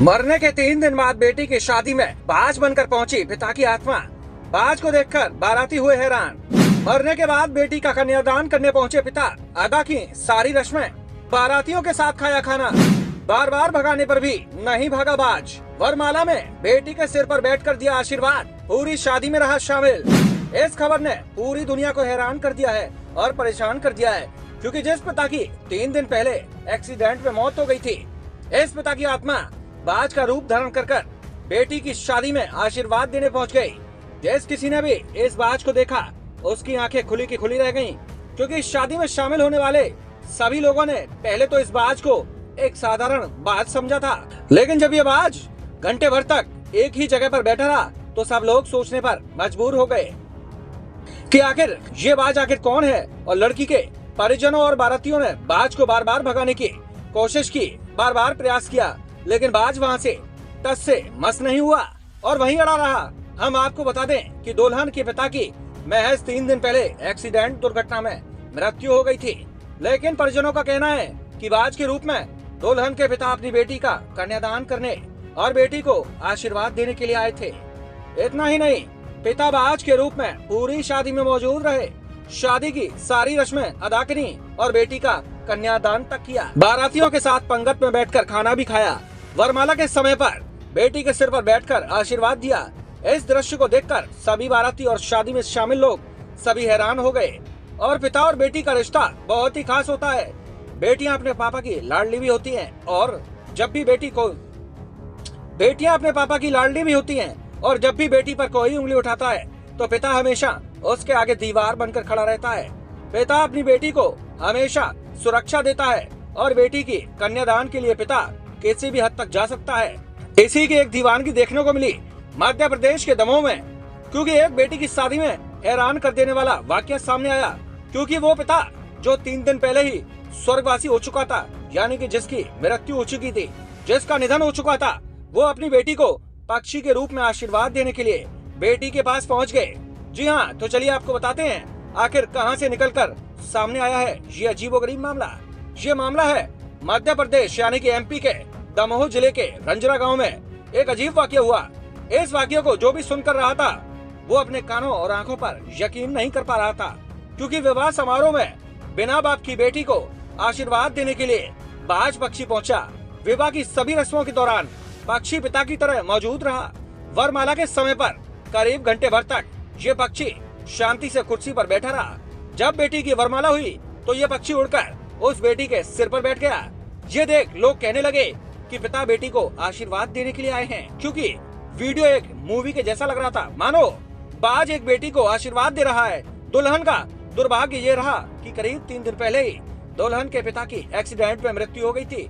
मरने के 3 दिन बाद बेटी की शादी में बाज बनकर पहुंची पिता की आत्मा। बाज को देखकर बाराती हुए हैरान। मरने के बाद बेटी का कन्यादान करने पहुंचे पिता। अदा की सारी रस्में, बारातियों के साथ खाया खाना। बार बार भगाने पर भी नहीं भागा बाज। वरमाला में बेटी के सिर पर बैठकर दिया आशीर्वाद। पूरी शादी में रहा शामिल। इस खबर ने पूरी दुनिया को हैरान कर दिया है और परेशान कर दिया है, क्योंकि जिस पिता की 3 दिन पहले एक्सीडेंट में मौत हो गई थी, इस पिता की आत्मा बाज का रूप धारण कर बेटी की शादी में आशीर्वाद देने पहुंच गई। जिस किसी ने भी इस बाज को देखा, उसकी आंखें खुली की खुली रह गईं, क्योंकि इस शादी में शामिल होने वाले सभी लोगों ने पहले तो इस बाज को एक साधारण बाज समझा था, लेकिन जब ये बाज घंटे भर तक एक ही जगह पर बैठा रहा तो सब लोग सोचने पर मजबूर हो गए कि आखिर ये बाज आखिर कौन है। और लड़की के परिजनों और बारातियों ने बाज को बार बार भगाने की कोशिश की, बार बार प्रयास किया, लेकिन बाज वहाँ से टस से मस नहीं हुआ और वहीं अड़ा रहा। हम आपको बता दें कि दुल्हन के पिता की महज 3 दिन पहले एक्सीडेंट दुर्घटना में मृत्यु हो गई थी, लेकिन परिजनों का कहना है कि बाज के रूप में दुल्हन के पिता अपनी बेटी का कन्यादान करने और बेटी को आशीर्वाद देने के लिए आए थे। इतना ही नहीं, पिता बाज के रूप में पूरी शादी में मौजूद रहे, शादी की सारी रस्में अदा करी और बेटी का कन्यादान तक किया। बारातियों के साथ पंगत में बैठकर खाना भी खाया। वरमाला के समय पर बेटी के सिर पर बैठकर आशीर्वाद दिया। इस दृश्य को देखकर सभी बाराती और शादी में शामिल लोग सभी हैरान हो गए। और पिता और बेटी का रिश्ता बहुत ही खास होता है। बेटियां अपने पापा की लाडली भी होती हैं और जब भी बेटियां अपने पापा की लाडली भी होती हैं और जब भी बेटी पर कोई उंगली उठाता है तो पिता हमेशा उसके आगे दीवार बनकर खड़ा रहता है। पिता अपनी बेटी को हमेशा सुरक्षा देता है और बेटी की कन्यादान के लिए पिता किसी भी हद तक जा सकता है। इसी की एक दीवानगी देखने को मिली मध्य प्रदेश के दमोह में, क्योंकि एक बेटी की शादी में हैरान कर देने वाला वाकया सामने आया। क्योंकि वो पिता जो 3 दिन पहले ही स्वर्गवासी हो चुका था, यानी कि जिसकी मृत्यु हो चुकी थी, जिसका निधन हो चुका था, वो अपनी बेटी को पक्षी के रूप में आशीर्वाद देने के लिए बेटी के पास पहुंच गए। जी हाँ, तो चलिए आपको बताते हैं आखिर कहां से निकलकर सामने आया है ये अजीबोगरीब मामला। ये मामला है मध्य प्रदेश यानी कि एमपी के दमोह जिले के रंजरा गांव में एक अजीब वाकया हुआ। इस वाकये को जो भी सुनकर रहा था वो अपने कानों और आंखों पर यकीन नहीं कर पा रहा था, क्योंकि विवाह समारोह में बिना बाप की बेटी को आशीर्वाद देने के लिए बाज पक्षी पहुंचा। विवाह की सभी रस्मों के दौरान पक्षी पिता की तरह मौजूद रहा। वरमाला के समय पर करीब घंटे भर तक ये पक्षी शांति से कुर्सी पर बैठा रहा। जब बेटी की वरमाला हुई तो ये पक्षी उड़कर उस बेटी के सिर पर बैठ गया। ये देख लोग कहने लगे कि पिता बेटी को आशीर्वाद देने के लिए आए हैं, क्योंकि वीडियो एक मूवी के जैसा लग रहा था, मानो बाज एक बेटी को आशीर्वाद दे रहा है। दुल्हन का दुर्भाग्य ये रहा कि करीब 3 दिन पहले ही दुल्हन के पिता की एक्सीडेंट में मृत्यु हो गई थी